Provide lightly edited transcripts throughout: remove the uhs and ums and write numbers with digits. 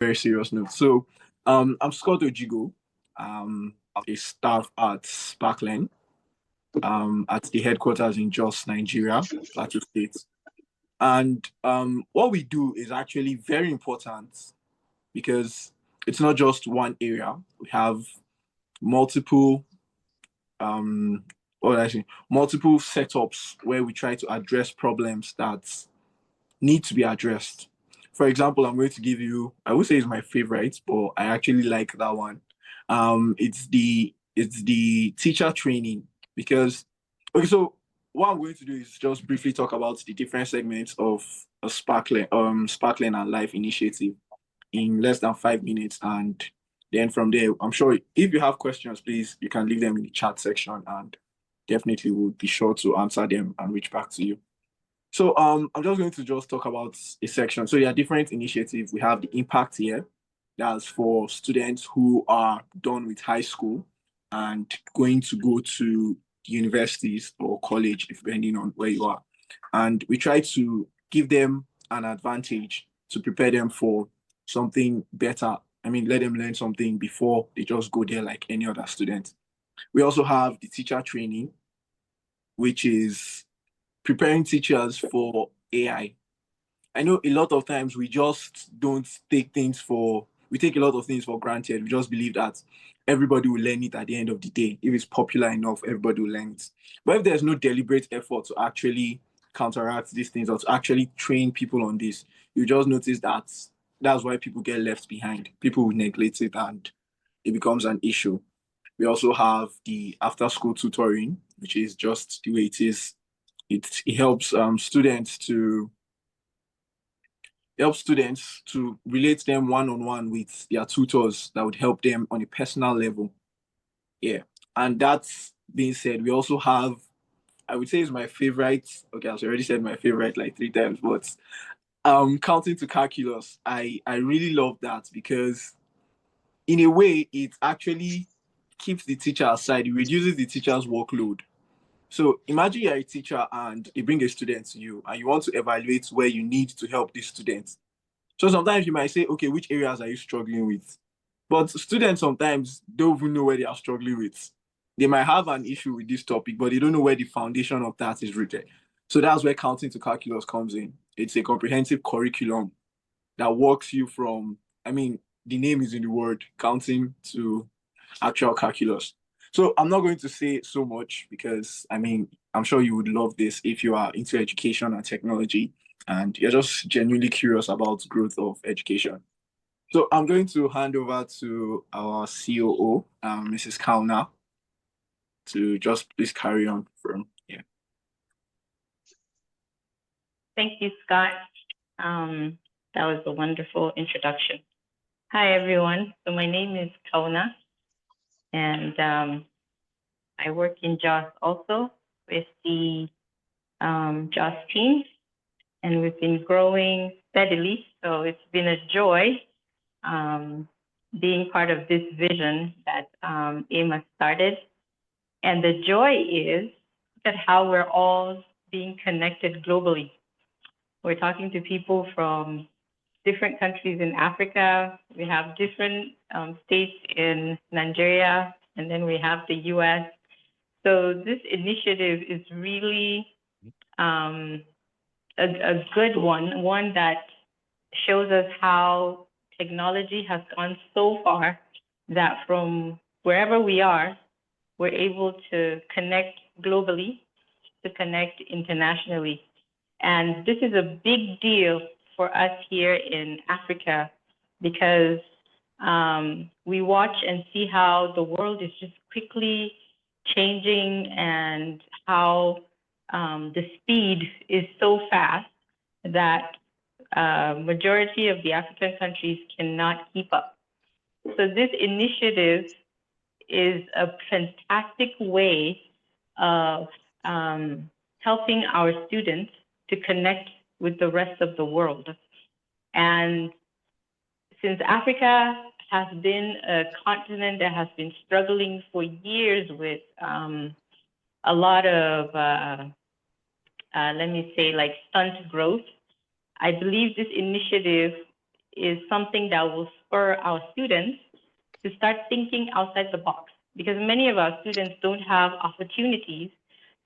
very serious note. So, I'm Scott Ojigo, a staff at Sparklen, at the headquarters in Jos, Nigeria, Plateau State. And what we do is actually very important because it's not just one area. We have multiple, um, what I say, multiple setups where we try to address problems that need to be addressed. For example, I'm going to give you, I would say it's my favorite, but I actually like that one. It's the teacher training because okay, so what I'm going to do is just briefly talk about the different segments of a Sparkling and Life initiative in less than 5 minutes. And then from there, I'm sure if you have questions, please you can leave them in the chat section and definitely we'll be sure to answer them and reach back to you. So I'm just going to just talk about a section. So there are different initiatives. We have the impact here. That's for students who are done with high school and going to go to universities or college, depending on where you are. And we try to give them an advantage to prepare them for something better. I mean, let them learn something before they just go there like any other student. We also have the teacher training, which is preparing teachers for AI. I know a lot of times we just don't take things for, we take a lot of things for granted. We just believe that everybody will learn it at the end of the day. If it's popular enough, everybody will learn it. But if there's no deliberate effort to actually counteract these things or to actually train people on this, you just notice that that's why people get left behind. People will neglect it and it becomes an issue. We also have the after school tutoring, which is just the way it is. It helps students to relate them one-on-one with their tutors that would help them on a personal level. Yeah. And that's being said, we also have, I would say it's my favorite. Okay, I've already said my favorite like 3 times, but counting to calculus. I really love that because in a way it actually keeps the teacher aside, it reduces the teacher's workload. So imagine you're a teacher and they bring a student to you and you want to evaluate where you need to help this student. So sometimes you might say, okay, which areas are you struggling with? But students sometimes don't even know where they are struggling with. They might have an issue with this topic, but they don't know where the foundation of that is rooted. So that's where counting to calculus comes in. It's a comprehensive curriculum that walks you from, I mean, the name is in the word, counting to actual calculus. So I'm not going to say so much because, I mean, I'm sure you would love this if you are into education and technology and you're just genuinely curious about growth of education. So I'm going to hand over to our COO, Mrs. Kauna, to just please carry on from here. Thank you, Scott. That was a wonderful introduction. Hi, everyone. So my name is Kauna, and I work in JOS also with the JOS team, and we've been growing steadily. So it's been a joy being part of this vision that Emma started. And the joy is that how we're all being connected globally. We're talking to people from different countries in Africa. We have different states in Nigeria, and then we have the US. So this initiative is really a good one that shows us how technology has gone so far that from wherever we are, we're able to connect globally, to connect internationally. And this is a big deal for us here in Africa because we watch and see how the world is just quickly changing and how the speed is so fast that majority of the African countries cannot keep up. So this initiative is a fantastic way of helping our students to connect with the rest of the world. And since Africa has been a continent that has been struggling for years with a lot of, let me say, like stunt growth, I believe this initiative is something that will spur our students to start thinking outside the box, because many of our students don't have opportunities.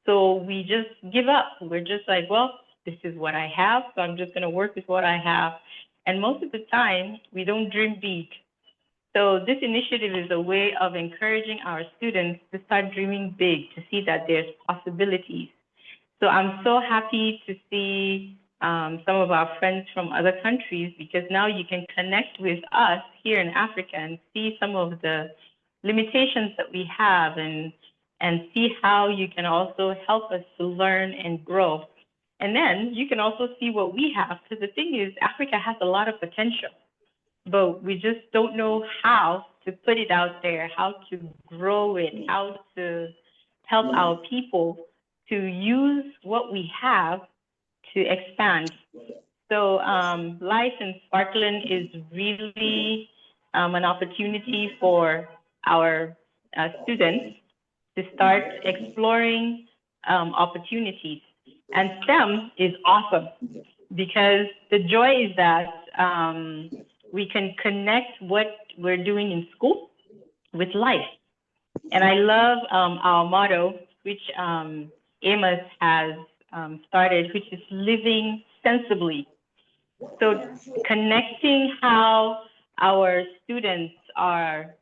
So we just give up. We're just like, well, this is what I have, so I'm just going to work with what I have. And most of the time, we don't dream big. So this initiative is a way of encouraging our students to start dreaming big, to see that there's possibilities. So I'm so happy to see some of our friends from other countries, because now you can connect with us here in Africa and see some of the limitations that we have, and see how you can also help us to learn and grow. And then you can also see what we have, because the thing is, Africa has a lot of potential, but we just don't know how to put it out there, how to grow it, how to help our people to use what we have to expand. So Life in Sparkland is really an opportunity for our students to start exploring opportunities. And STEM is awesome, because the joy is that we can connect what we're doing in school with life. And I love our motto, which Amos has started, which is living sensibly. So connecting how our students are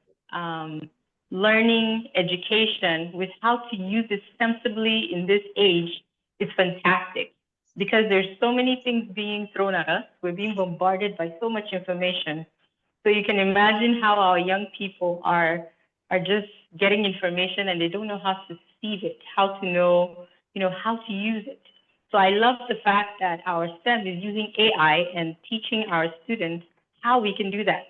learning education with how to use it sensibly in this age is fantastic, because there's so many things being thrown at us. We're being bombarded by so much information. So you can imagine how our young people are just getting information and they don't know how to receive it, how to know, how to use it. So I love the fact that our STEM is using AI and teaching our students how we can do that.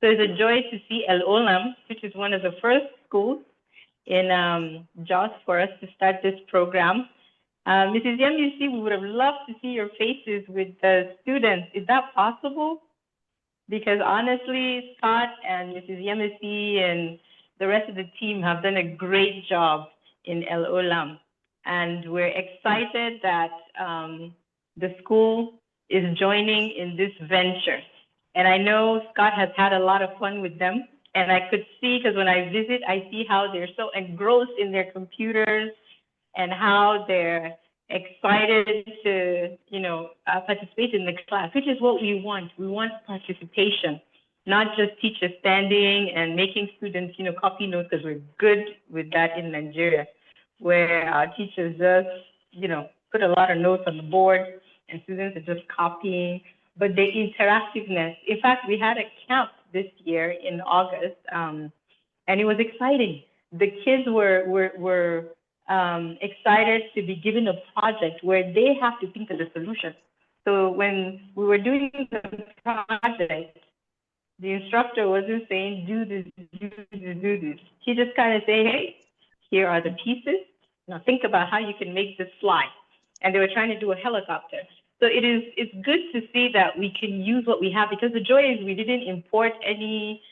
So it's a joy to see El Olam, which is one of the first schools in Jos for us to start this program. Mrs. Yemisi, we would have loved to see your faces with the students. Is that possible? Because honestly, Scott and Mrs. Yemisi and the rest of the team have done a great job in El Olam. And we're excited that the school is joining in this venture. And I know Scott has had a lot of fun with them. And I could see, because when I visit, I see how they're so engrossed in their computers and how they're excited to, participate in the class, which is what we want. We want participation, not just teachers standing and making students, copy notes, because we're good with that in Nigeria, where our teachers just, put a lot of notes on the board and students are just copying. But the interactiveness, in fact, we had a camp this year in August, and it was exciting. The kids were excited to be given a project where they have to think of the solution. So when we were doing the project, the instructor wasn't saying, do this, do this, do this. He just kind of say, hey, here are the pieces. Now think about how you can make this fly. And they were trying to do a helicopter. So it's good to see that we can use what we have, because the joy is we didn't import any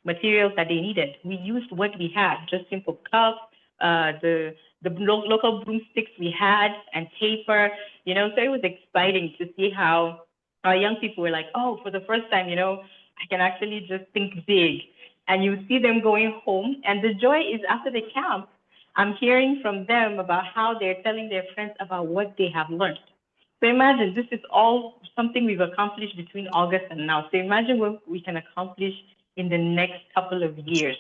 materials that they needed. We used what we had, just simple cups, the local broomsticks we had, and paper, so it was exciting to see how our young people were like, oh, for the first time, I can actually just think big. And you see them going home, and the joy is after the camp, I'm hearing from them about how they're telling their friends about what they have learned. So imagine, this is all something we've accomplished between August and now. So imagine what we can accomplish in the next couple of years.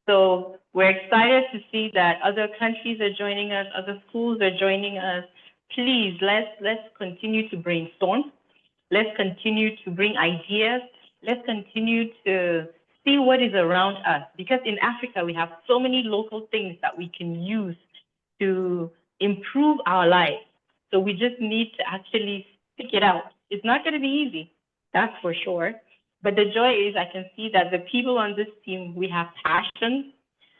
So we're excited to see that other countries are joining us, other schools are joining us. Please, let's continue to brainstorm. Let's continue to bring ideas. Let's continue to see what is around us. Because in Africa, we have so many local things that we can use to improve our lives. So we just need to actually stick it out. It's not going to be easy, that's for sure. But the joy is I can see that the people on this team, we have passion.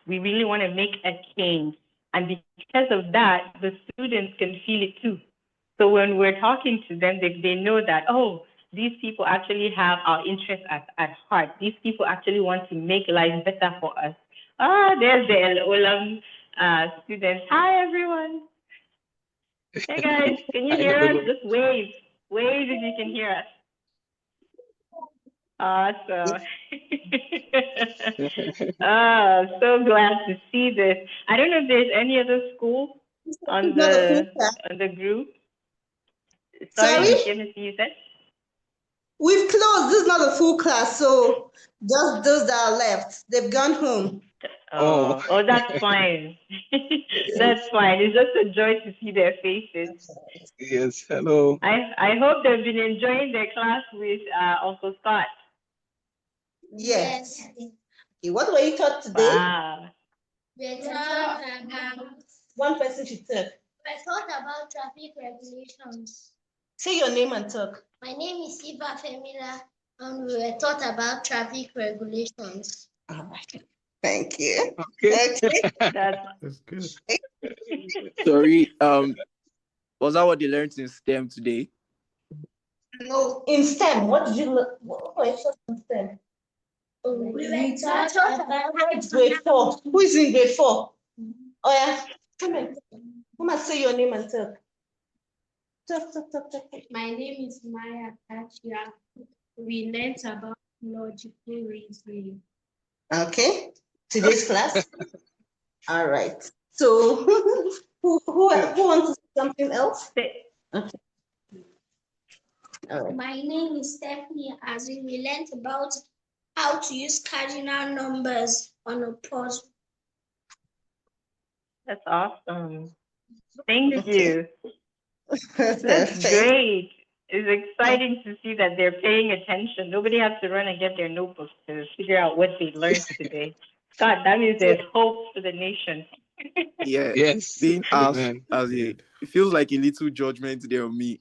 We really want to make a change. And because of that, the students can feel it too. So when we're talking to them, they know that, oh, these people actually have our interests at heart. These people actually want to make life better for us. There's the El Olam students. Hi, everyone. Hey, guys, can you hear us? Just wave. Wave if you can hear us. Awesome. Oh, so glad to see this. I don't know if there's any other school It's on not a full the class. group. Sorry, Sorry? James, you said? We've closed. This is not a full class, so just those that are left, they've gone home. Oh, that's fine. That's fine. It's just a joy to see their faces. Yes, hello. I hope they've been enjoying their class with Uncle Scott. Yes. Okay, what were you taught today? Wow. We talked about, One person should talk. I thought about traffic regulations. Say your name and talk. My name is Eva Femila, and we were taught about traffic regulations. All right. Thank you. Okay. Okay. That's good. Sorry. Was that what they learned in STEM today? No, in STEM, what did you learn? What were you taught in STEM? We were taught about Grade 4. Who is in grade 4? Oh yeah. Come in. Come and say your name and talk. Talk. My name is Maya Kachia. We learned about logical reasoning. Okay. Today's class. All right. So who wants to say something else? Okay. All right. My name is Stephanie Azim. We learned about how to use cardinal numbers on a puzzle. That's awesome. Thank Okay. you. That's great. It's exciting to see that they're paying attention. Nobody has to run and get their notebooks to figure out what they learned today. God, that means there's hope for the nation. Yeah. Yes. Being asked Amen. as a, it feels like a little judgment there on me.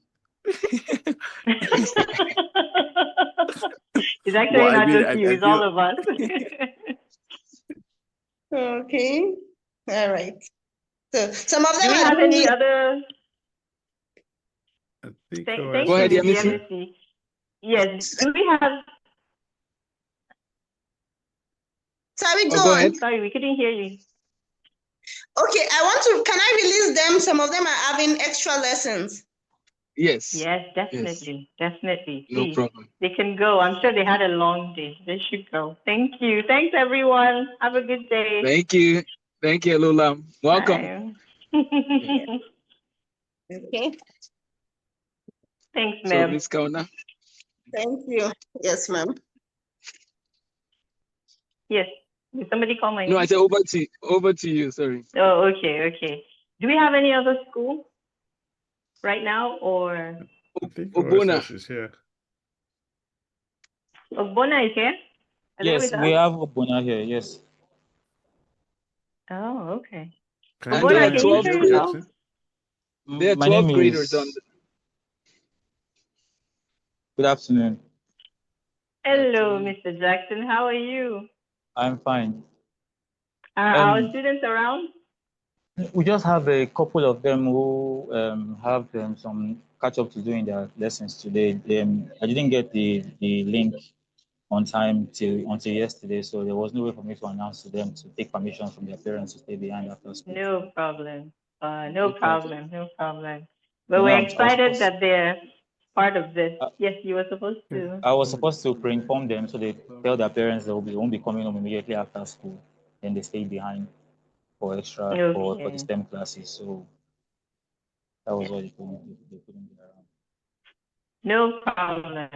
It's actually Well, not just I you, it's feel all of us. Okay. All right. So some of Do them we are have doing any it. other? I think Thank Go you, ahead, Mr. Yamisi. Yamisi. Yes. Do we have? Sorry, go Oh, go on. ahead. Sorry, we couldn't hear you. Okay, can I release them? Some of them are having extra lessons. Yes. Yes, definitely. Definitely. No Please. problem. They can go. I'm sure they had a long day. They should go. Thank you. Thanks, everyone. Have a good day. Thank you. Thank you, Lula. Welcome. Bye. Okay. Thanks, So, Meb. Miss Kauna. Thank you. Yes, ma'am. Yes. Did somebody call my name? No, I said over to you. Sorry. Oh, okay. Do we have any other school right now, or I think Obona. OSS is here. Ogbonna is here? Are they Yes, with we us? have Obuna here. Yes. Oh, okay. Can you And there Ogbonna, are go can and you twelve. show unmute yourself? Jackson? There are My 12 name graders on. is. Good afternoon. Hello, Mr. Jackson. How are you? I'm fine. Are our students around? We just have a couple of them who have some catch up to do in their lessons today. I didn't get the link on time until yesterday, so there was no way for me to announce to them to take permission from their parents to stay behind after school. No problem. No problem. But You we're know, excited that they're part of this. Yes, you were supposed to. I was supposed to pre-inform them so they tell their parents they won't be coming home immediately after school, and they stay behind for extra for the Okay. STEM classes. So that was what they couldn't get around. No problem,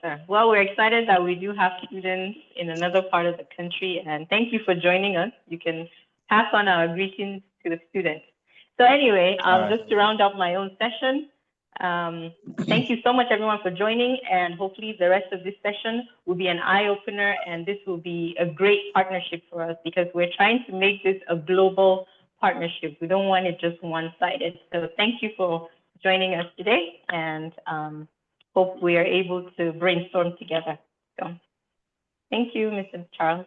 sir. Well, we're excited that we do have students in another part of the country, and thank you for joining us. You can pass on our greetings to the students. So anyway, just to round up my own session, thank you so much, everyone, for joining, and hopefully the rest of this session will be an eye-opener, and this will be a great partnership for us because we're trying to make this a global partnership. We don't want it just one-sided. So thank you for joining us today, and hope we are able to brainstorm together. So, thank you, Mr. Charles.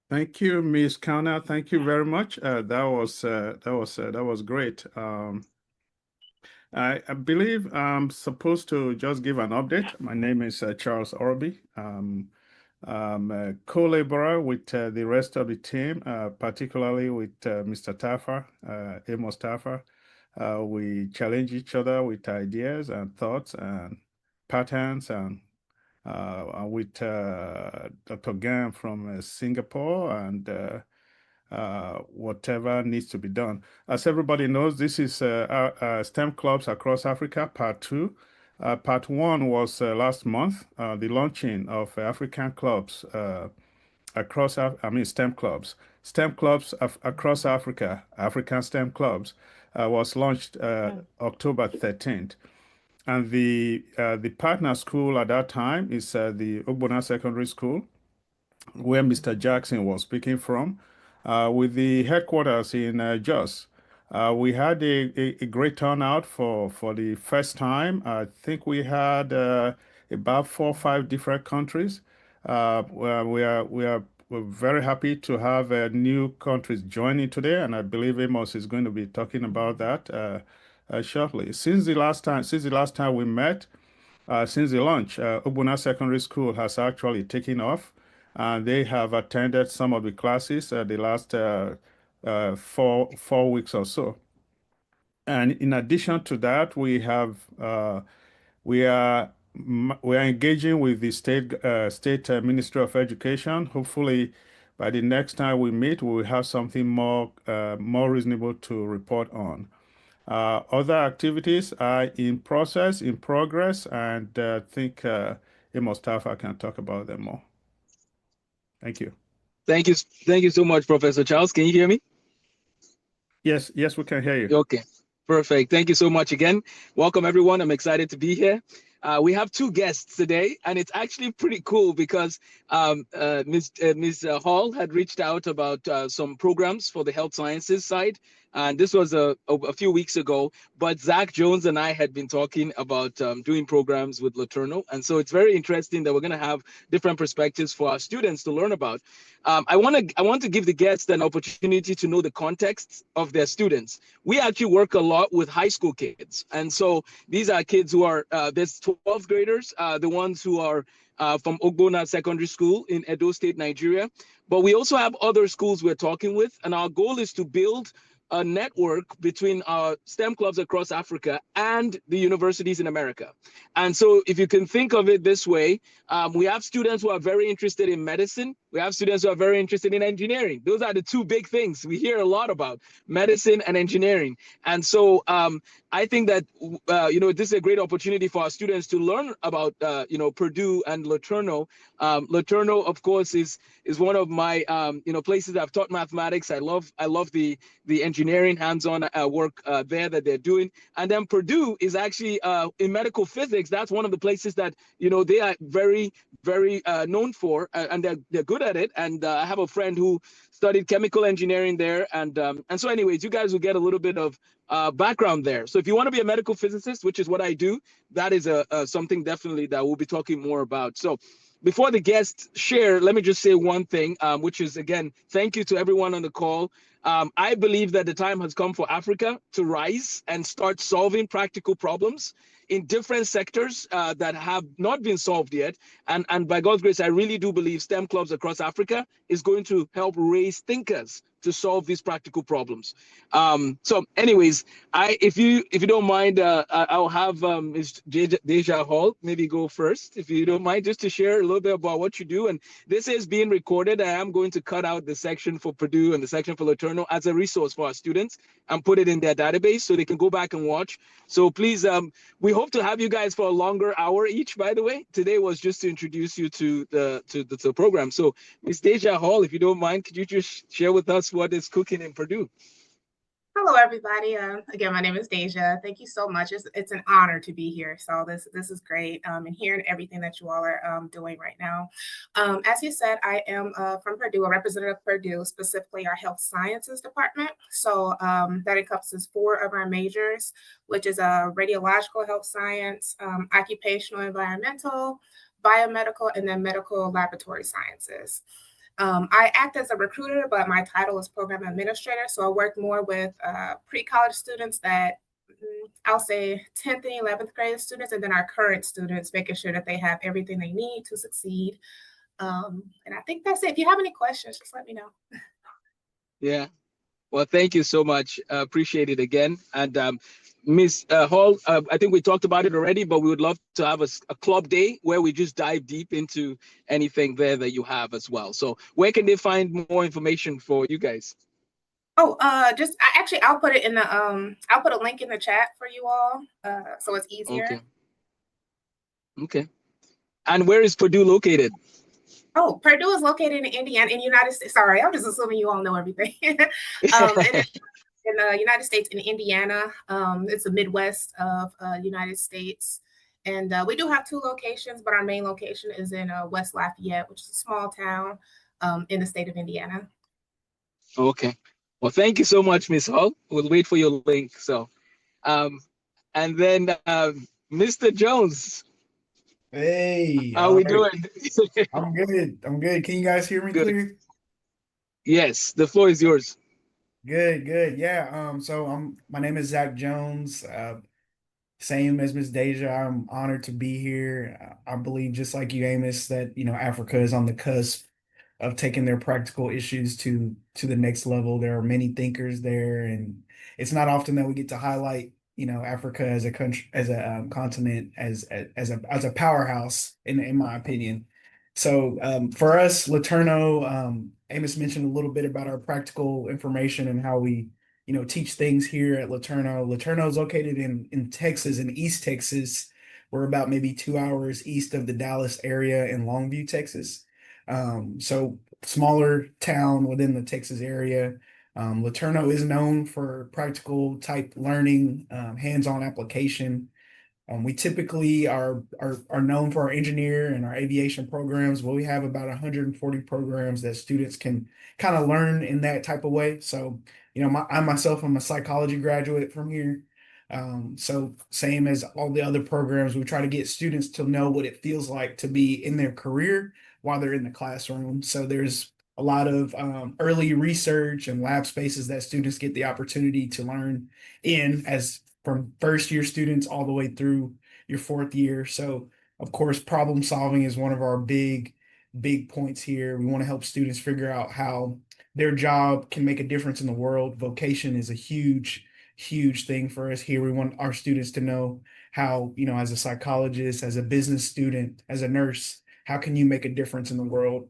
Thank you, Ms. Kauna. Thank you very much. That was great. I believe I'm supposed to just give an update. My name is Charles Orby. I'm a co-laborer with the rest of the team, particularly with Mr. Taffer, Amos Taffer. We challenge each other with ideas and thoughts, and patterns and with Dr. Gan from Singapore and whatever needs to be done. As everybody knows, this is STEM clubs across Africa, part 2. Part 1 was last month, the launching of African clubs across, STEM clubs. STEM clubs across Africa, African STEM clubs, was launched October 13th. And the partner school at that time is the Ogbonna Secondary School, where Mr. Jackson was speaking from, with the headquarters in Jos. We had a great turnout for the first time. I think we had about 4 or 5 different countries. We're very happy to have new countries joining today, and I believe Amos is going to be talking about that shortly. Since the last time we met, since the launch, Ogbonna Secondary School has actually taken off, and they have attended some of the classes the last 4 weeks or so. And in addition to that, we are engaging with the state Ministry of Education. Hopefully, by the next time we meet, we will have something more reasonable to report on. Other activities are in progress, and I think Mustafa can talk about them more. Thank you. Thank you so much, Professor Charles. Can you hear me? Yes, we can hear you. Okay, perfect. Thank you so much again. Welcome, everyone. I'm excited to be here. We have 2 guests today, and it's actually pretty cool because Ms. Hall had reached out about some programs for the health sciences side, and this was a few weeks ago. But Zach Jones and I had been talking about doing programs with Laterno, and so it's very interesting that we're going to have different perspectives for our students to learn about. I want to give the guests an opportunity to know the context of their students. We actually work a lot with high school kids, and so these are kids who are there's 12th graders, the ones who are from Ogbonna Secondary School in Edo State, Nigeria. But we also have other schools we're talking with, and our goal is to build a network between our STEM clubs across Africa and the universities in America. And so if you can think of it this way, we have students who are very interested in medicine. We have students who are very interested in engineering. Those are the 2 big things we hear a lot about, medicine and engineering. And so I think that, this is a great opportunity for our students to learn about, Purdue and Laterno. Laterno, of course, is one of my, places I've taught mathematics. I love the engineering hands-on work there that they're doing. And then Purdue is actually in medical physics. That's one of the places that, they are very, very known for, and they're good at it. And I have a friend who studied chemical engineering there. And so anyways, you guys will get a little bit of background there. So if you want to be a medical physicist, which is what I do, that is something definitely that we'll be talking more about. So before the guests share, let me just say one thing, which is, again, thank you to everyone on the call. I believe that the time has come for Africa to rise and start solving practical problems in different sectors that have not been solved yet. And by God's grace, I really do believe STEM clubs across Africa is going to help raise thinkers to solve these practical problems. So anyways, if you don't mind, I'll have Ms. Deja Hall maybe go first, if you don't mind, just to share a little bit about what you do. And this is being recorded. I am going to cut out the section for Purdue and the section for Laterno as a resource for our students and put it in their database so they can go back and watch. So please, we hope to have you guys for a longer hour each, by the way. Today was just to introduce you to the program. So Ms. Deja Hall, if you don't mind, could you just share with us what is cooking in Purdue? Hello, everybody. Again, my name is Deja. Thank you so much. It's an honor to be here. So this is great, and hearing everything that you all are doing right now. As you said, I am from Purdue, a representative of Purdue, specifically our health sciences department. So that encompasses 4 of our majors, which is radiological health science, occupational environmental, biomedical, and then medical laboratory sciences. I act as a recruiter, but my title is program administrator. So I work more with pre-college students that I'll say 10th and 11th grade students, and then our current students, making sure that they have everything they need to succeed. And I think that's it. If you have any questions, just let me know. Yeah. Well, thank you so much. Appreciate it again. And Miss Hall, I think we talked about it already, but we would love to have a club day where we just dive deep into anything there that you have as well. So where can they find more information for you guys? Oh, I'll put it in the I'll put a link in the chat for you all, so it's easier. Okay. Okay. And where is Purdue located? Oh, Purdue is located in Indiana, in the United States. Sorry, I'm just assuming you all know everything. It is in the United States, in Indiana. It's the Midwest of United States. And we do have 2 locations, but our main location is in West Lafayette, which is a small town in the state of Indiana. Okay. Well, thank you so much, Miss Hall. We'll wait for your link. So, and then Mr. Jones. Hey, how are we doing? I'm good. I'm good. Can you guys hear me Good. clear? Yes, the floor is yours. Good, good. Yeah. So my name is Zach Jones. Same as Miss Deja, I'm honored to be here. I believe just like you, Amos, that Africa is on the cusp of taking their practical issues to the next level. There are many thinkers there, and it's not often that we get to highlight Africa as a country, as a continent, as a powerhouse in my opinion. So for us, Laterno, Amos mentioned a little bit about our practical information and how we teach things here at Laterno. Laterno is located in Texas, in East Texas. We're about maybe 2 hours east of the Dallas area in Longview, Texas. So smaller town within the Texas area. Laterno is known for practical type learning, hands-on application. We typically are known for our engineer and our aviation programs. Well, we have about 140 programs that students can kind of learn in that type of way. So, I myself, I'm a psychology graduate from here. So same as all the other programs, we try to get students to know what it feels like to be in their career while they're in the classroom. So there's a lot of early research and lab spaces that students get the opportunity to learn in, as from first year students all the way through your 4th year. So of course, problem solving is one of our big points here. We want to help students figure out how their job can make a difference in the world. Vocation is a huge thing for us here. We want our students to know how, as a psychologist, as a business student, as a nurse, how can you make a difference in the world?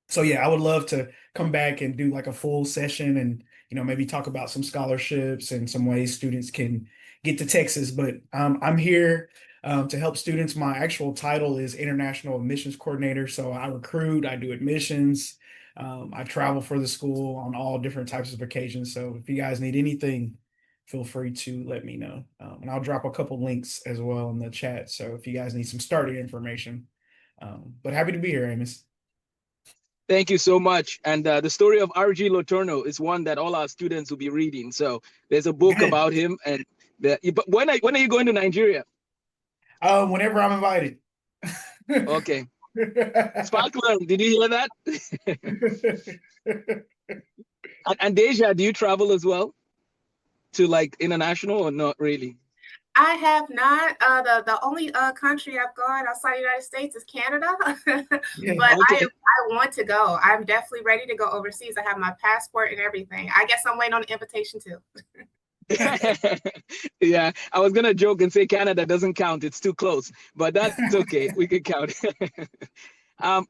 So yeah, I would love to come back and do like a full session and maybe talk about some scholarships and some ways students can get to Texas. But I'm here to help students. My actual title is International Admissions Coordinator. So I recruit, I do admissions, I travel for the school on all different types of occasions. So if you guys need anything, feel free to let me know. And I'll drop a couple links as well in the chat. So if you guys need some starting information, but happy to be here, Amos. Thank you so much. And the story of R.G. Letourneau is one that all our students will be reading. So there's a book about him. And but when are you going to Nigeria? Whenever I'm invited. Okay. Sparkler, did you hear that? and Deja, do you travel as well to like international or not really? I have not. The only country I've gone outside the United States is Canada. Yeah, but okay. I want to go. I'm definitely ready to go overseas. I have my passport and everything. I guess I'm waiting on the invitation too. Yeah, I was gonna joke and say Canada doesn't count. It's too close, but that's okay. We can count.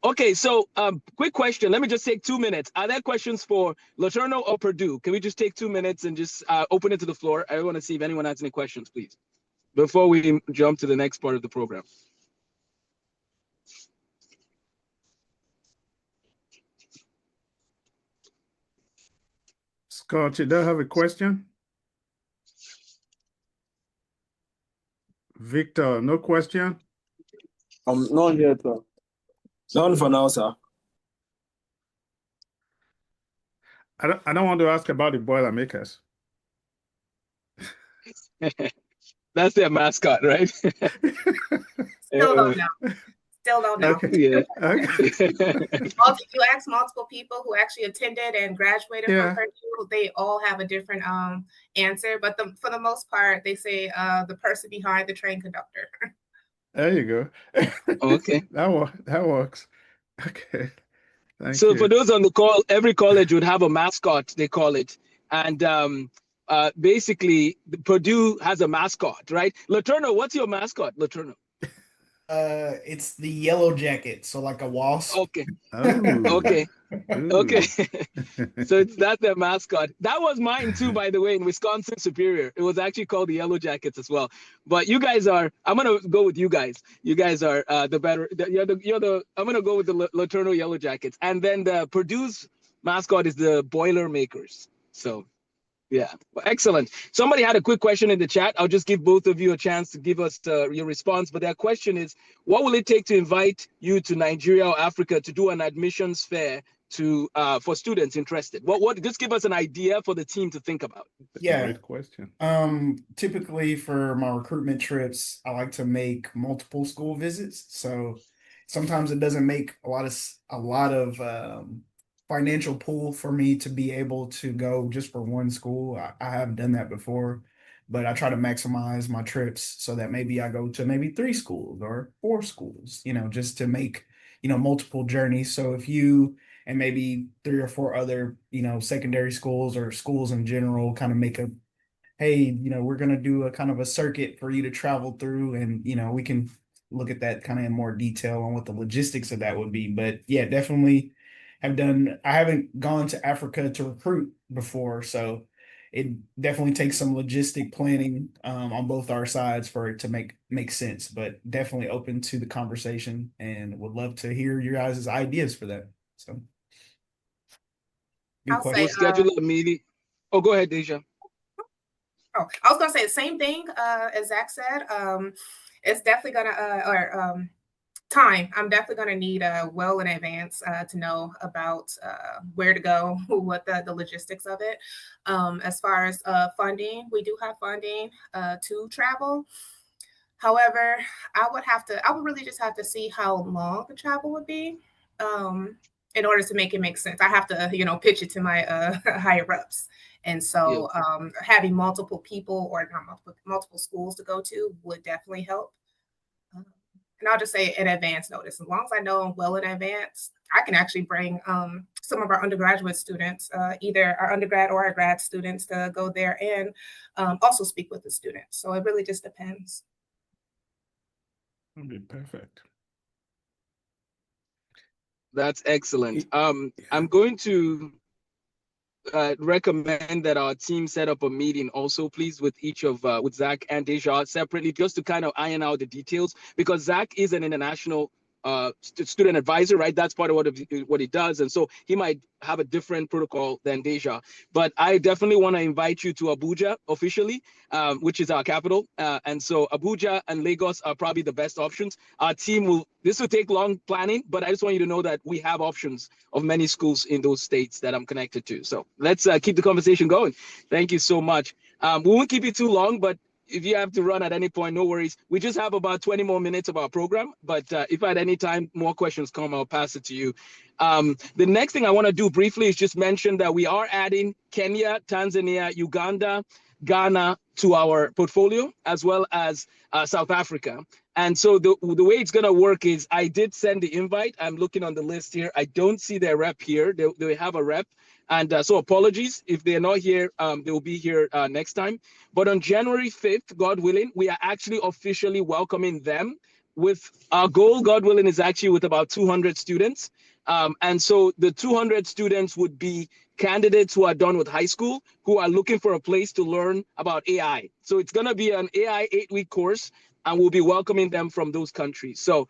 Okay, so quick question. Let me just take 2 minutes. Are there questions for Letourneau or Purdue? Can we just take 2 minutes and just open it to the floor? I want to see if anyone has any questions, please, before we jump to the next part of the program. Scott, you don't have a question? Victor, no question? None yet, sir. None for now, sir. I don't want to ask about the Boilermakers. That's their mascot, right? Still don't know. Still don't know. Okay. Yeah. Okay. You ask multiple people who actually attended and graduated from Purdue, they all have a different answer. But for the most part, they say the person behind the train conductor. There you go. Okay. That works. Okay. Thank So you. for those on the call, every college would have a mascot, they call it. And basically Purdue has a mascot, right? Laterno, what's your mascot, Laterno? It's the yellow jacket, so like a wasp. Okay. Oh. Okay. Ooh. Okay. So that's their mascot. That was mine too, by the way, in Wisconsin Superior. It was actually called the Yellow Jackets as well. But you guys are, I'm gonna go with you guys. You guys are the better. I'm gonna go with the Laterno Yellow Jackets, and then the Purdue's mascot is the Boilermakers. So. Yeah, well, excellent. Somebody had a quick question in the chat. I'll just give both of you a chance to give us your response. But their question is, what will it take to invite you to Nigeria or Africa to do an admissions fair to for students interested? What? Just give us an idea for the team to think about. That's Yeah. a great question. Typically for my recruitment trips, I like to make multiple school visits. So sometimes it doesn't make a lot of financial pool for me to be able to go just for one school. I have done that before, but I try to maximize my trips so that maybe I go to maybe 3 schools or 4 schools, just to make, multiple journeys. So if you and maybe 3 or 4 other, secondary schools or schools in general kind of make a, hey, we're going to do a kind of a circuit for you to travel through, and, we can look at that kind of in more detail on what the logistics of that would be. But yeah, definitely I haven't gone to Africa to recruit before, so it definitely takes some logistic planning on both our sides for it to make sense, but definitely open to the conversation and would love to hear your guys' ideas for that. So good I'll question. We'll schedule a meeting. Oh, go ahead, Deja. Oh, I was gonna say the same thing as Zach said. It's definitely gonna time. I'm definitely gonna need well in advance to know about where to go, what the logistics of it. As far as funding, we do have funding to travel. However, I would really just have to see how long the travel would be in order to make it make sense. I have to, pitch it to my higher ups. And so having multiple people or not multiple schools to go to would definitely help. And I'll just say in advance notice. As long as I know well in advance, I can actually bring some of our undergraduate students, either our undergrad or our grad students, to go there and also speak with the students. So it really just depends. That'd be perfect. That's excellent. I'm going to recommend that our team set up a meeting also, please, with each of with Zach and Deja separately, just to kind of iron out the details, because Zach is an international student advisor, right? That's part of what he does, and so he might have a different protocol than Deja. But I definitely want to invite you to Abuja officially, which is our capital, and so Abuja and Lagos are probably the best options. Our team this will take long planning, but I just want you to know that we have options of many schools in those states that I'm connected to. So let's keep the conversation going. Thank you so much. We won't keep it too long, but if you have to run at any point, no worries. We just have about 20 more minutes of our program, but if at any time more questions come, I'll pass it to you. The next thing I want to do briefly is just mention that we are adding Kenya, Tanzania, Uganda, Ghana to our portfolio, as well as South Africa. And so the way it's going to work is I did send the invite. I'm looking on the list here. I don't see their rep here. They have a rep. And so apologies if they're not here. They will be here next time. But on January 5th, God willing, we are actually officially welcoming them. With our goal, God willing, is actually with about 200 students. And so the 200 students would be candidates who are done with high school, who are looking for a place to learn about AI. So it's going to be an AI 8-week course, and we'll be welcoming them from those countries. So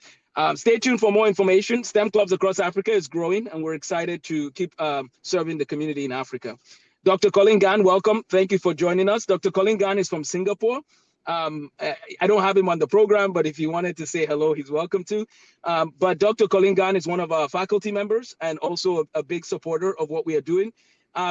stay tuned for more information. STEM Clubs across Africa is growing, and we're excited to keep serving the community in Africa. Dr. Colin Gan, welcome. Thank you for joining us. Dr. Colin Gan is from Singapore. I don't have him on the program, but if he wanted to say hello, he's welcome to. But Dr. Colin Gan is one of our faculty members and also a big supporter of what we are doing.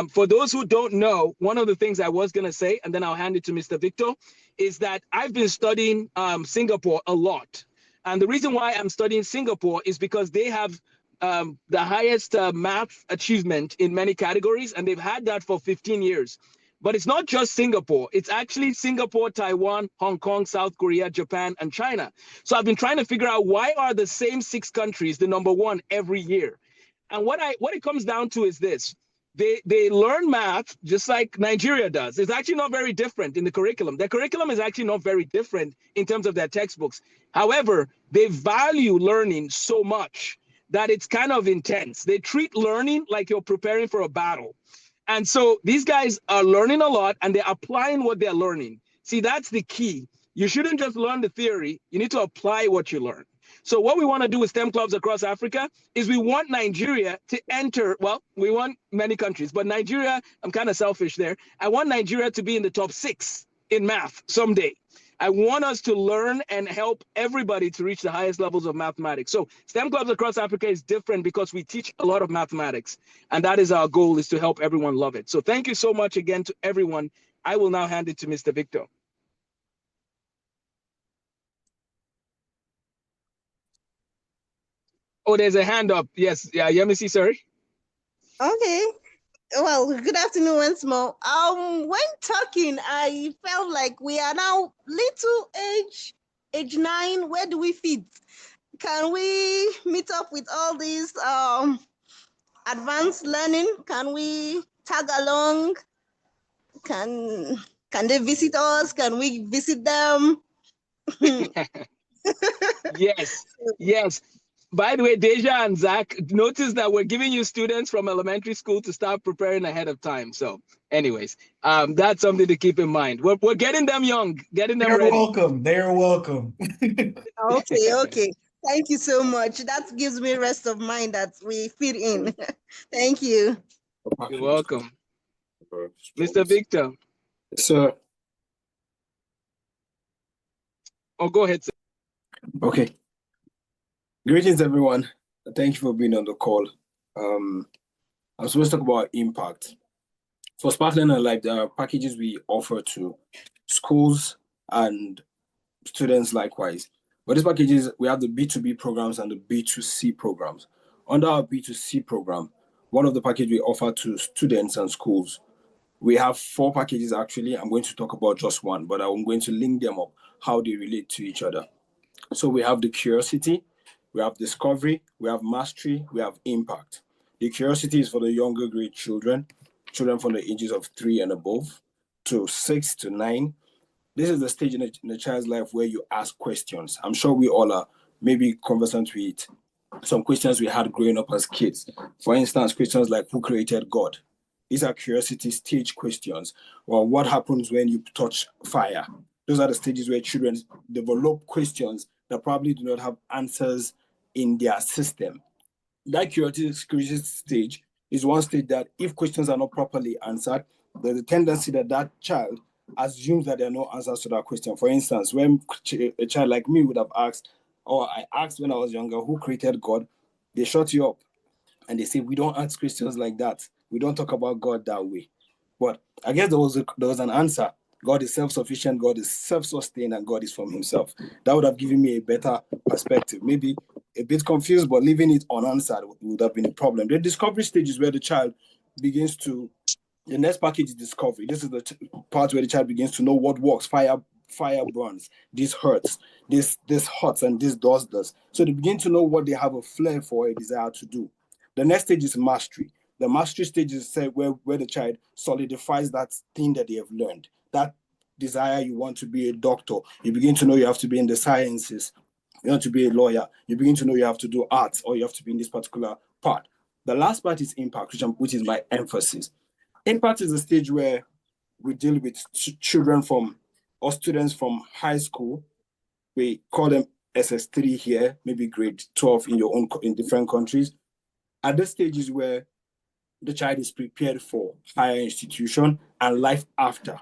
For those who don't know, one of the things I was going to say, and then I'll hand it to Mr. Victor, is that I've been studying Singapore a lot. And the reason why I'm studying Singapore is because they have the highest math achievement in many categories, and they've had that for 15 years. But it's not just Singapore. It's actually Singapore, Taiwan, Hong Kong, South Korea, Japan, and China. So I've been trying to figure out, why are the same 6 countries the #1 every year? And what it comes down to is this. they learn math just like Nigeria does. It's actually not very different in the curriculum. The curriculum is actually not very different in terms of their textbooks. However, they value learning so much that it's kind of intense. They treat learning like you're preparing for a battle. And so these guys are learning a lot and they're applying what they're learning. See, that's the key. You shouldn't just learn the theory. You need to apply what you learn. So what we want to do with STEM clubs across Africa is we want Nigeria to enter, well, we want many countries, but Nigeria, I'm kind of selfish there. I want Nigeria to be in the top 6 in math someday. I want us to learn and help everybody to reach the highest levels of mathematics. So STEM clubs across Africa is different because we teach a lot of mathematics. And that is our goal, is to help everyone love it. So thank you so much again to everyone. I will now hand it to Mr. Victor. Oh, there's a hand up. Yes. Yeah, Yemisi, sorry. Okay. Well, good afternoon once more. When talking, I felt like we are now little age 9. Where do we fit? Can we meet up with all these advanced learning? Can we tag along? Can they visit us? Can we visit them? Yes, yes. By the way, Deja and Zach, notice that we're giving you students from elementary school to start preparing ahead of time. So anyways, that's something to keep in mind. We're getting them young, getting them ready. Welcome. They're welcome. Okay. Thank you so much. That gives me rest of mind that we fit in. Thank you. You're welcome. Mr. Victor. Sir. Oh, go ahead, sir. Okay. Greetings, everyone. Thank you for being on the call. I'm supposed to talk about impact. For Spark Learning and Life, there are packages we offer to schools and students likewise. But these packages, we have the B2B programs and the B2C programs. Under our B2C program, one of the packages we offer to students and schools, we have 4 packages actually. I'm going to talk about just one, but I'm going to link them up, how they relate to each other. So we have the Curiosity, we have Discovery, we have Mastery, we have Impact. The Curiosity is for the younger grade children from the ages of 3 and above to 6 to 9. This is the stage in a child's life where you ask questions. I'm sure we all are maybe conversant with some questions we had growing up as kids. For instance, questions like, who created God? These are curiosity stage questions. Or what happens when you touch fire? Those are the stages where children develop questions that probably do not have answers in their system. That curiosity stage is one stage that if questions are not properly answered, there's a tendency that that child assumes that there are no answers to that question. For instance, when a child like me would have asked, or I asked when I was younger, who created God? They shut you up and they say, we don't ask questions like that. We don't talk about God that way. But I guess there was an answer. God is self-sufficient, God is self-sustained, and God is from himself. That would have given me a better perspective. Maybe a bit confused, but leaving it unanswered would have been a problem. The discovery stage is where the child begins to, the next package is discovery. This is the part where the child begins to know what works. Fire burns, this hurts, this hurts, and this does this. So they begin to know what they have a flair for, a desire to do. The next stage is mastery. The mastery stage is where the child solidifies that thing that they have learned. That desire, you want to be a doctor. You begin to know you have to be in the sciences. You want to be a lawyer. You begin to know you have to do arts, or you have to be in this particular part. The last part is impact, which is my emphasis. Impact is the stage where we deal with children or students from high school. We call them SS3 here, maybe grade 12 in different countries. At this stage is where the child is prepared for higher institution and life after.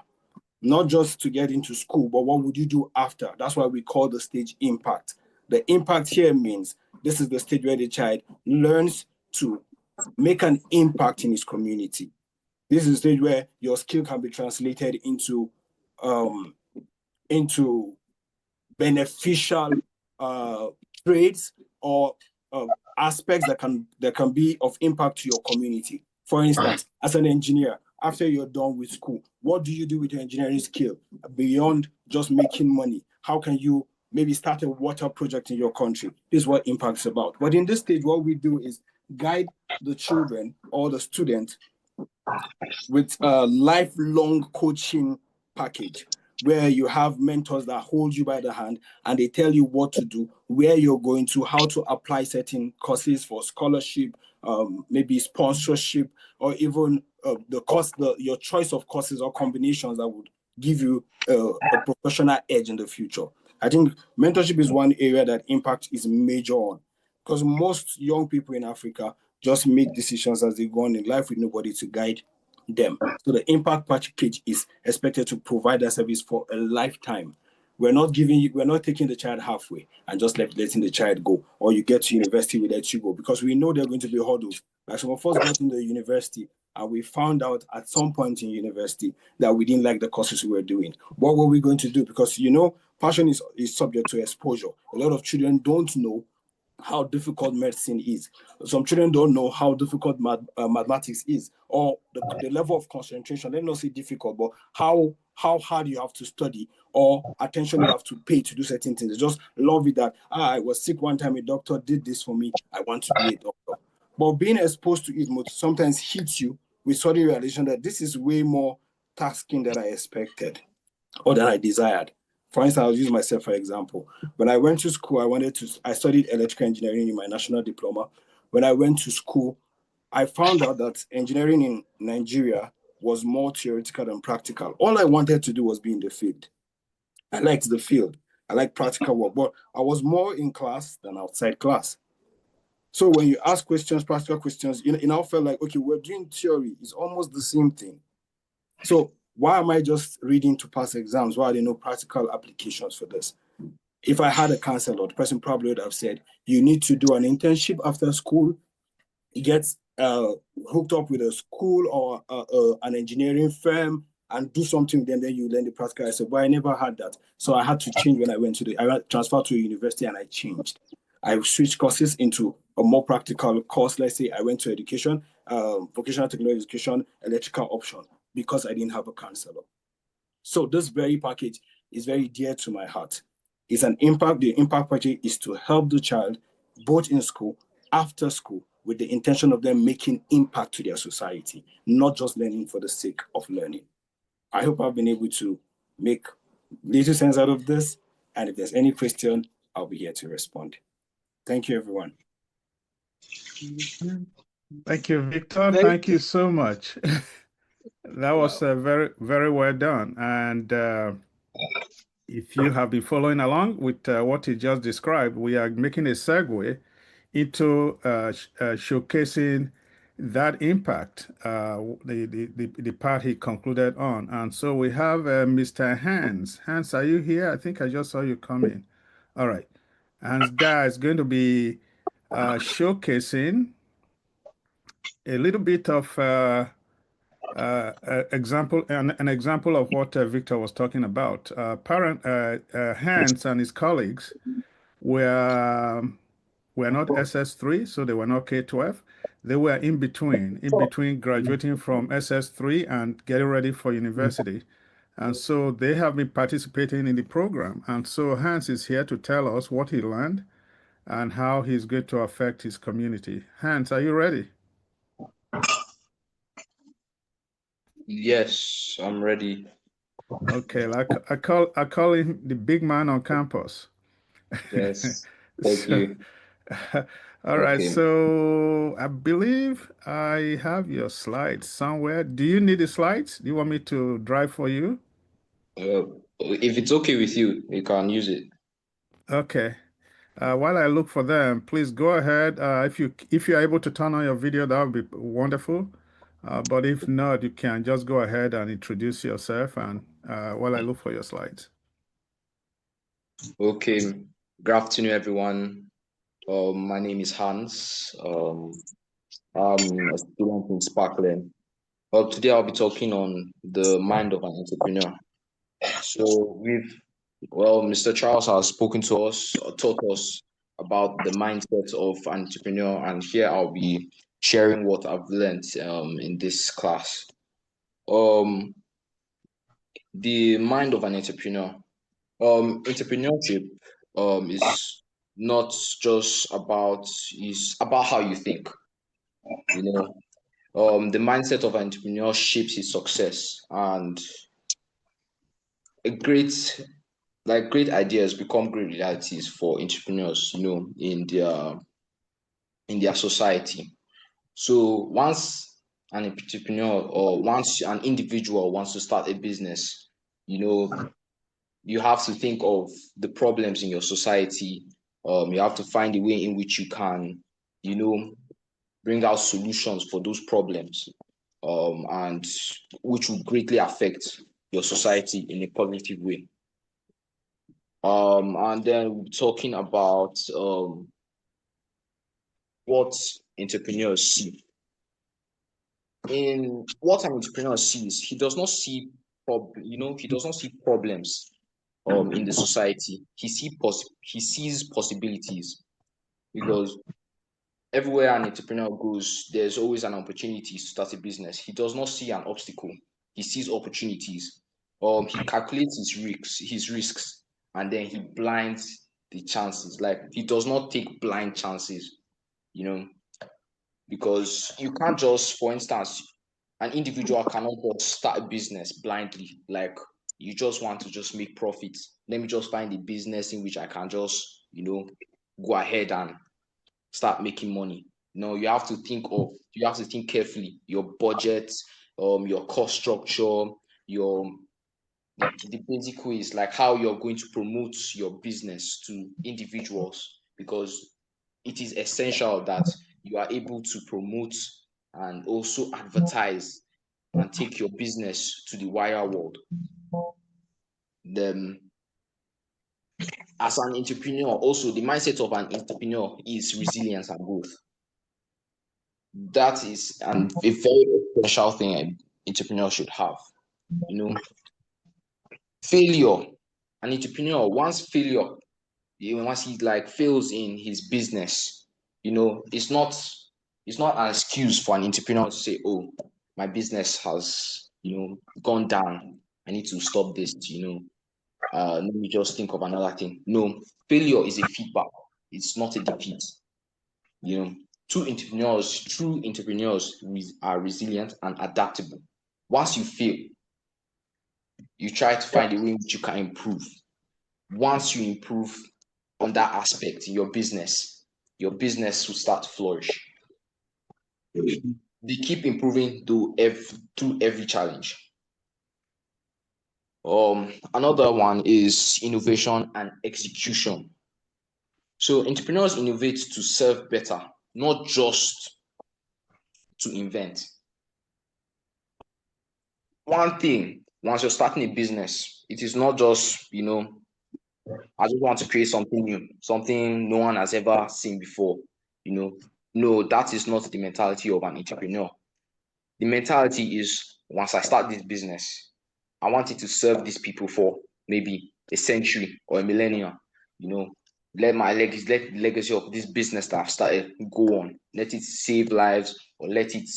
Not just to get into school, but what would you do after? That's why we call the stage impact. The impact here means this is the stage where the child learns to make an impact in his community. This is the stage where your skill can be translated into beneficial traits or aspects that can be of impact to your community. For instance, as an engineer, after you're done with school, what do you do with your engineering skill beyond just making money? How can you maybe start a water project in your country? This is what impact is about. But in this stage, what we do is guide the children or the student with a lifelong coaching package where you have mentors that hold you by the hand and they tell you what to do, where you're going to, how to apply certain courses for scholarship, maybe sponsorship, or even your choice of courses or combinations that would give you a professional edge in the future. I think mentorship is one area that Impact is major on, because most young people in Africa just make decisions as they go on in life with nobody to guide them. So the Impact package is expected to provide that service for a lifetime. We're not taking the child halfway and just letting the child go, or you get to university, we let you go, because we know there are going to be hurdles. Like some of us got into university and we found out at some point in university that we didn't like the courses we were doing. What were we going to do? Because passion is subject to exposure. A lot of children don't know how difficult medicine is. Some children don't know how difficult mathematics is, or the level of concentration. Let me not say difficult, but how hard you have to study or attention you have to pay to do certain things. They just love it that I was sick one time, a doctor did this for me, I want to be a doctor. But being exposed to it sometimes hits you with sudden realization that this is way more tasking than I expected or than I desired. For instance, I'll use myself for example. When I went to school, I studied electrical engineering in my national diploma. When I went to school, I found out that engineering in Nigeria was more theoretical than practical. All I wanted to do was be in the field. I liked the field. I like practical work, but I was more in class than outside class. So when you ask questions, practical questions, it now felt like, okay, we're doing theory. It's almost the same thing. So why am I just reading to pass exams? Why are there no practical applications for this? If I had a counselor, the person probably would have said, you need to do an internship after school. He gets hooked up with a school or an engineering firm and do something, then you learn the practical. I said, but I never had that. So I had to change when I transferred to a university and I changed. I switched courses into a more practical course. Let's say I went to education, vocational technology education, electrical option, because I didn't have a counselor. So this very package is very dear to my heart. It's an impact. The impact package is to help the child both in school, after school, with the intention of them making impact to their society, not just learning for the sake of learning. I hope I've been able to make little sense out of this. And if there's any question, I'll be here to respond. Thank you, everyone. Thank you, Victor. Thank you so much. That was very, very well done. And if you have been following along with what he just described, we are making a segue into showcasing that impact, the part he concluded on. And so we have Mr. Hans. Hans, are you here? I think I just saw you come in. All right. Hans Da is going to be showcasing a little bit of an example of what Victor was talking about. Hans and his colleagues were not SS3, so they were not K-12. They were in between graduating from SS3 and getting ready for university. And so they have been participating in the program. And so Hans is here to tell us what he learned and how he's going to affect his community. Hans, are you ready? Yes, I'm ready. Okay, I call him the big man on campus. Yes, thank So, you. all right, Okay. so I believe I have your slides somewhere. Do you need the slides? Do you want me to drive for you? If it's okay with you, you can use it. Okay. While I look for them, please go ahead. If you're able to turn on your video, that would be wonderful. But if not, you can just go ahead and introduce yourself and while I look for your slides. Okay. Good afternoon, everyone. My name is Hans. I'm a student in Sparkling. Today I'll be talking on the mind of an entrepreneur. So Mr. Charles has spoken to us, or taught us about the mindset of an entrepreneur, and here I'll be sharing what I've learned in this class. The mind of an entrepreneur. Entrepreneurship is not just about is about how you think. You know, The mindset of an entrepreneur shapes his success, and a great great ideas become great realities for entrepreneurs, in their society. So once an entrepreneur or once an individual wants to start a business, you have to think of the problems in your society. You have to find a way in which you can, bring out solutions for those problems, and which will greatly affect your society in a positive way. And then we're talking about what entrepreneurs see. In what an entrepreneur sees, he does not see he does not see problems in the society. He sees possibilities, because everywhere an entrepreneur goes, there's always an opportunity to start a business. He does not see an obstacle. He sees opportunities. He calculates his risks, and then he blinds the chances. Like, he does not take blind chances, because you can't just, for instance, an individual cannot just start a business blindly. Like, you just want to just make profits. Let me just find a business in which I can just, go ahead and start making money. No, you have to think carefully. Your budget, your cost structure, the basic ways, like how you're going to promote your business to individuals, because it is essential that you are able to promote and also advertise and take your business to the wider world. As an entrepreneur, also the mindset of an entrepreneur is resilience and growth. That is a very essential thing an entrepreneur should have. Failure. An entrepreneur, once he fails in his business, it's not an excuse for an entrepreneur to say, oh, my business has gone down, I need to stop this, let me just think of another thing. No, failure is a feedback, it's not a defeat. True entrepreneurs are resilient and adaptable. Once you fail, you try to find a way in which you can improve. Once you improve on that aspect in your business will start to flourish. They keep improving through every challenge. Another one is innovation and execution. So entrepreneurs innovate to serve better, not just to invent. One thing, once you're starting a business, it is not just, I just want to create something new, something no one has ever seen before. No, that is not the mentality of an entrepreneur. The mentality is, once I start this business, I want it to serve these people for maybe a century or a millennium. Let the legacy of this business that I've started go on. Let it save lives, or let it,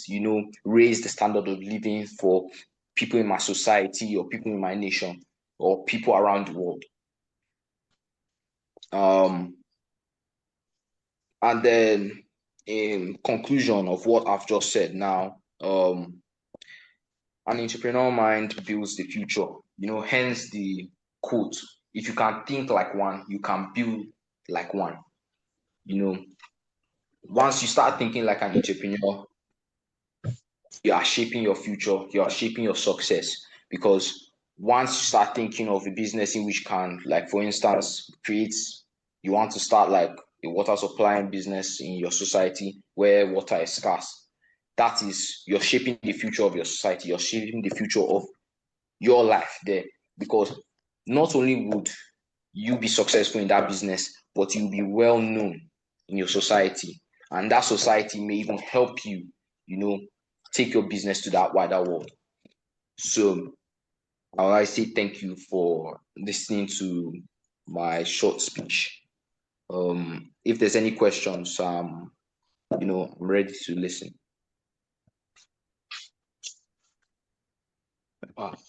raise the standard of living for people in my society, or people in my nation, or people around the world. And then, in conclusion of what I've just said now, an entrepreneurial mind builds the future. Hence the quote: if you can think like one, you can build like one. Once you start thinking like an entrepreneur, you are shaping your future, you are shaping your success. Because once you start thinking of a business in which can, like, for instance, you want to start like a water supplying business in your society where water is scarce. That is, you're shaping the future of your society, you're shaping the future of your life there. Because not only would you be successful in that business, but you'll be well known in your society. And that society may even help you, take your business to that wider world. So I would like to say thank you for listening to my short speech. If there's any questions, I'm ready to listen.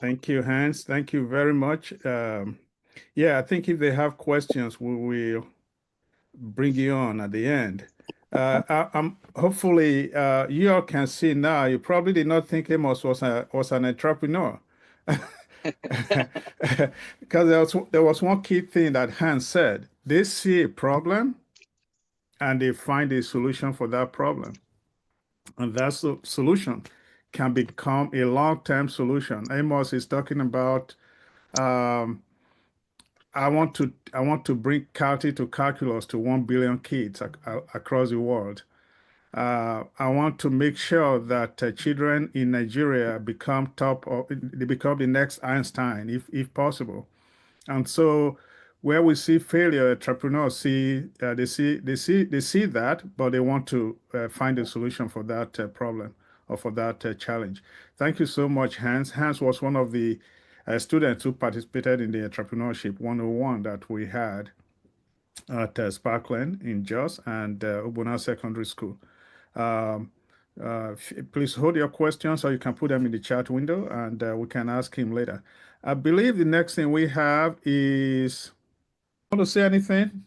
Thank you, Hans. Thank you very much. Yeah, I think if they have questions, we will bring you on at the end. Hopefully you all can see now. You probably did not think Amos was an entrepreneur. Because there was one key thing that Hans said. They see a problem and they find a solution for that problem. And that solution can become a long-term solution. Amos is talking about I want to bring Calti to calculus to 1 billion kids across the world. I want to make sure that children in Nigeria become they become the next Einstein, if possible. And so, where we see failure, entrepreneurs see they see that, but they want to find a solution for that problem or for that challenge. Thank you so much, Hans. Hans was one of the students who participated in the Entrepreneurship 101 that we had at Sparkland in Jos and Ubuna Secondary School. Please hold your questions or you can put them in the chat window and we can ask him later. I believe the next thing we have is, want to say anything?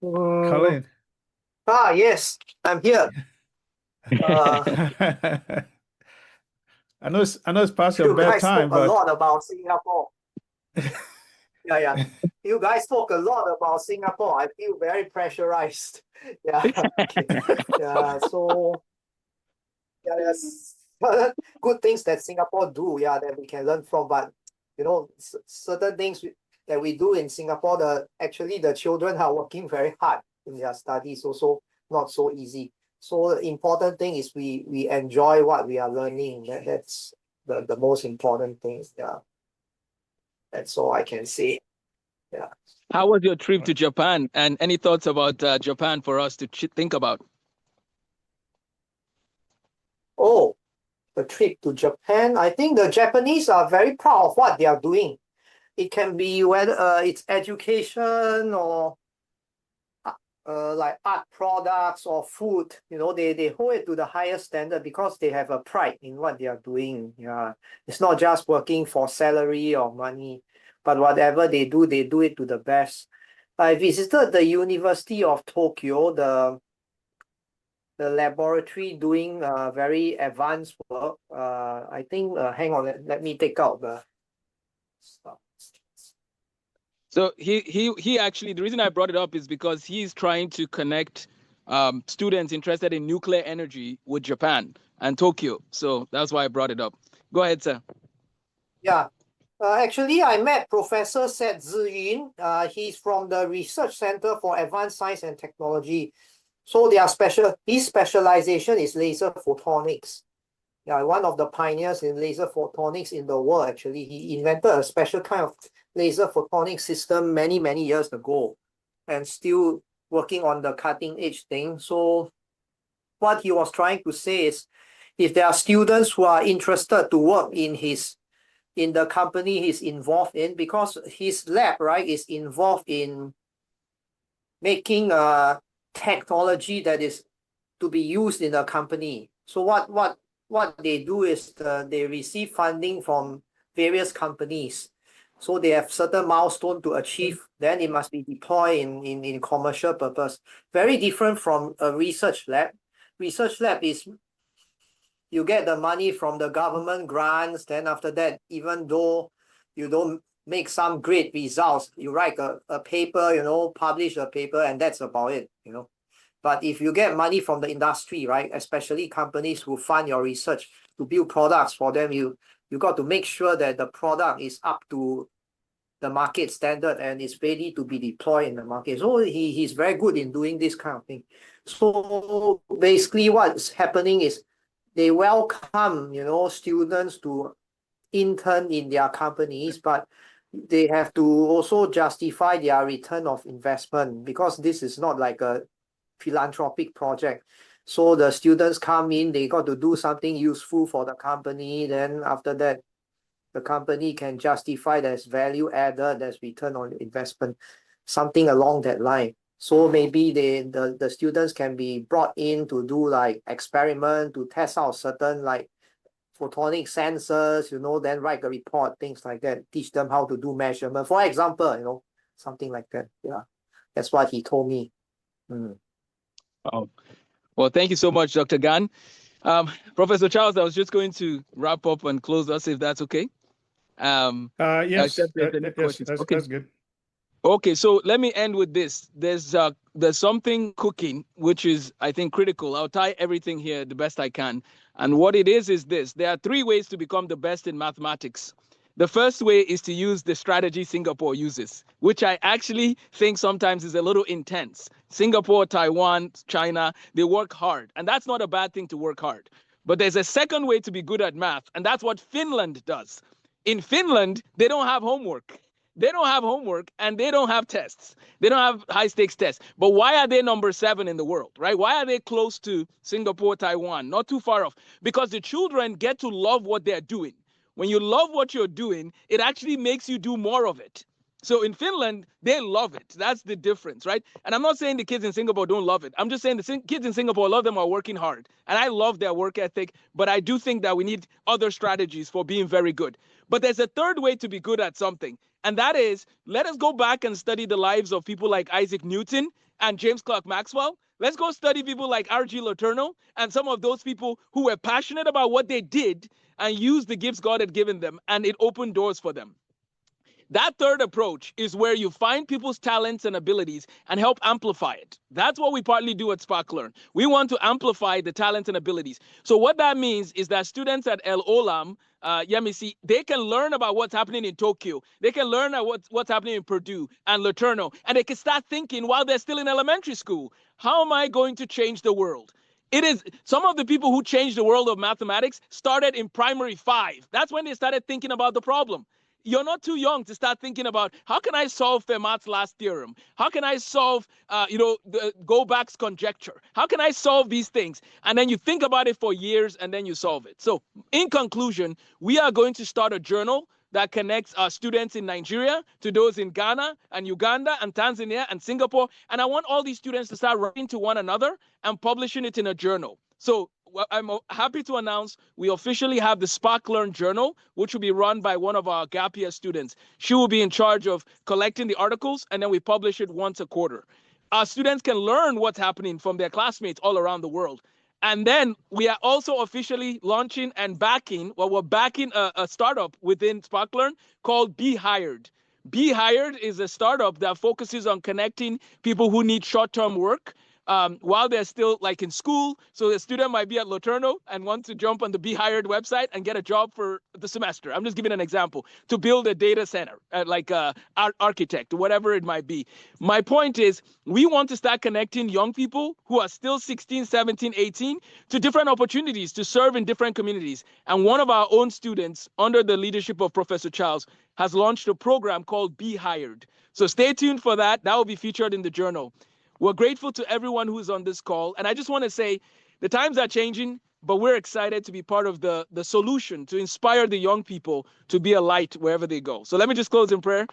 Colin. Yes, I'm here. I know it's past your You guys bedtime, spoke a but lot about Singapore. Yeah. You guys spoke a lot about Singapore. I feel very pressurized. Yeah. Okay. Yeah. So there's good things that Singapore do. Yeah, that we can learn from. But certain things that we do in Singapore, actually the children are working very hard in their studies. Also not so easy. So the important thing is we enjoy what we are learning. That's the most important things. Yeah. That's all I can say. Yeah. How was your trip to Japan? And any thoughts about Japan for us to think about? Oh, the trip to Japan. I think the Japanese are very proud of what they are doing. It can be whether it's education or like art products or food. They hold it to the highest standard because they have a pride in what they are doing. Yeah, it's not just working for salary or money, but whatever they do it to the best. I visited the University of Tokyo, the laboratory doing very advanced work. I think, hang on, let me take out the stuff. So he actually, the reason I brought it up is because he's trying to connect students interested in nuclear energy with Japan and Tokyo. So that's why I brought it up. Go ahead, sir. Yeah. Actually, I met Professor Seth Ziyun. He's from the Research Center for Advanced Science and Technology. So his specialization is laser photonics. Yeah, one of the pioneers in laser photonics in the world, actually. He invented a special kind of laser photonic system many, many years ago and still working on the cutting edge thing. So what he was trying to say is, if there are students who are interested to work in the company he's involved in, because his lab, right, is involved in making a technology that is to be used in the company. So what they do is they receive funding from various companies. So they have certain milestone to achieve, then it must be deployed in commercial purpose. Very different from a research lab. Research lab is you get the money from the government grants, then after that, even though you don't make some great results, you write a paper, publish a paper, and that's about it. But if you get money from the industry, right, especially companies who fund your research to build products for them, you got to make sure that the product is up to the market standard and is ready to be deployed in the market. So he's very good in doing this kind of thing. So basically what's happening is they welcome, students to intern in their companies, but they have to also justify their return of investment because this is not like a philanthropic project. So the students come in, they got to do something useful for the company. Then after that, the company can justify there's value added, there's return on investment, something along that line. So maybe the students can be brought in to do like experiment to test out certain like photonic sensors, then write a report, things like that, teach them how to do measurement, for example, something like that. Yeah, that's what he told me. Oh, well, thank you so much, Dr. Gan. Professor Charles, I was just going to wrap up and close us, if that's okay. Yes, that's good. Okay, so let me end with this. There's something cooking, which is, I think, critical. I'll tie everything here the best I can. And what it is this. There are 3 ways to become the best in mathematics. The first way is to use the strategy Singapore uses, which I actually think sometimes is a little intense. Singapore, Taiwan, China, they work hard. And that's not a bad thing to work hard. But there's a second way to be good at math, and that's what Finland does. In Finland, they don't have homework. They don't have homework and they don't have tests. They don't have high stakes tests. But why are they number 7 in the world, right? Why are they close to Singapore, Taiwan, not too far off? Because the children get to love what they're doing. When you love what you're doing, it actually makes you do more of it. So in Finland, they love it. That's the difference, right? And I'm not saying the kids in Singapore don't love it. I'm just saying the kids in Singapore, a lot of them are working hard. And I love their work ethic, but I do think that we need other strategies for being very good. But there's a third way to be good at something. And that is, let us go back and study the lives of people like Isaac Newton and James Clerk Maxwell. Let's go study people like R.G. Letourneau and some of those people who were passionate about what they did and used the gifts God had given them, and it opened doors for them. That third approach is where you find people's talents and abilities and help amplify it. That's what we partly do at Spark Learn. We want to amplify the talents and abilities. So what that means is that students at El Olam, they can learn about what's happening in Tokyo. They can learn what's happening in Purdue and Letourneau, and they can start thinking while they're still in elementary school, how am I going to change the world? It is some of the people who changed the world of mathematics started in primary 5. That's when they started thinking about the problem. You're not too young to start thinking about how can I solve Fermat's last theorem? How can I solve, the Goldbach's conjecture? How can I solve these things? And then you think about it for years and then you solve it. So in conclusion, we are going to start a journal that connects our students in Nigeria to those in Ghana and Uganda and Tanzania and Singapore. And I want all these students to start writing to one another and publishing it in a journal. So I'm happy to announce we officially have the Spark Learn Journal, which will be run by one of our gap year students. She will be in charge of collecting the articles, and then we publish it once a quarter. Our students can learn what's happening from their classmates all around the world. And then we are also officially launching and backing, we're backing a startup within Spark Learn called Be Hired. Be Hired is a startup that focuses on connecting people who need short-term work while they're still like in school. So the student might be at Letourneau and want to jump on the Be Hired website and get a job for the semester. I'm just giving an example to build a data center, like an architect, whatever it might be. My point is we want to start connecting young people who are still 16, 17, 18 to different opportunities to serve in different communities. And one of our own students, under the leadership of Professor Charles, has launched a program called Be Hired. So stay tuned for that. That will be featured in the journal. We're grateful to everyone who's on this call. And I just want to say the times are changing, but we're excited to be part of the solution to inspire the young people to be a light wherever they go. So let me just close in prayer.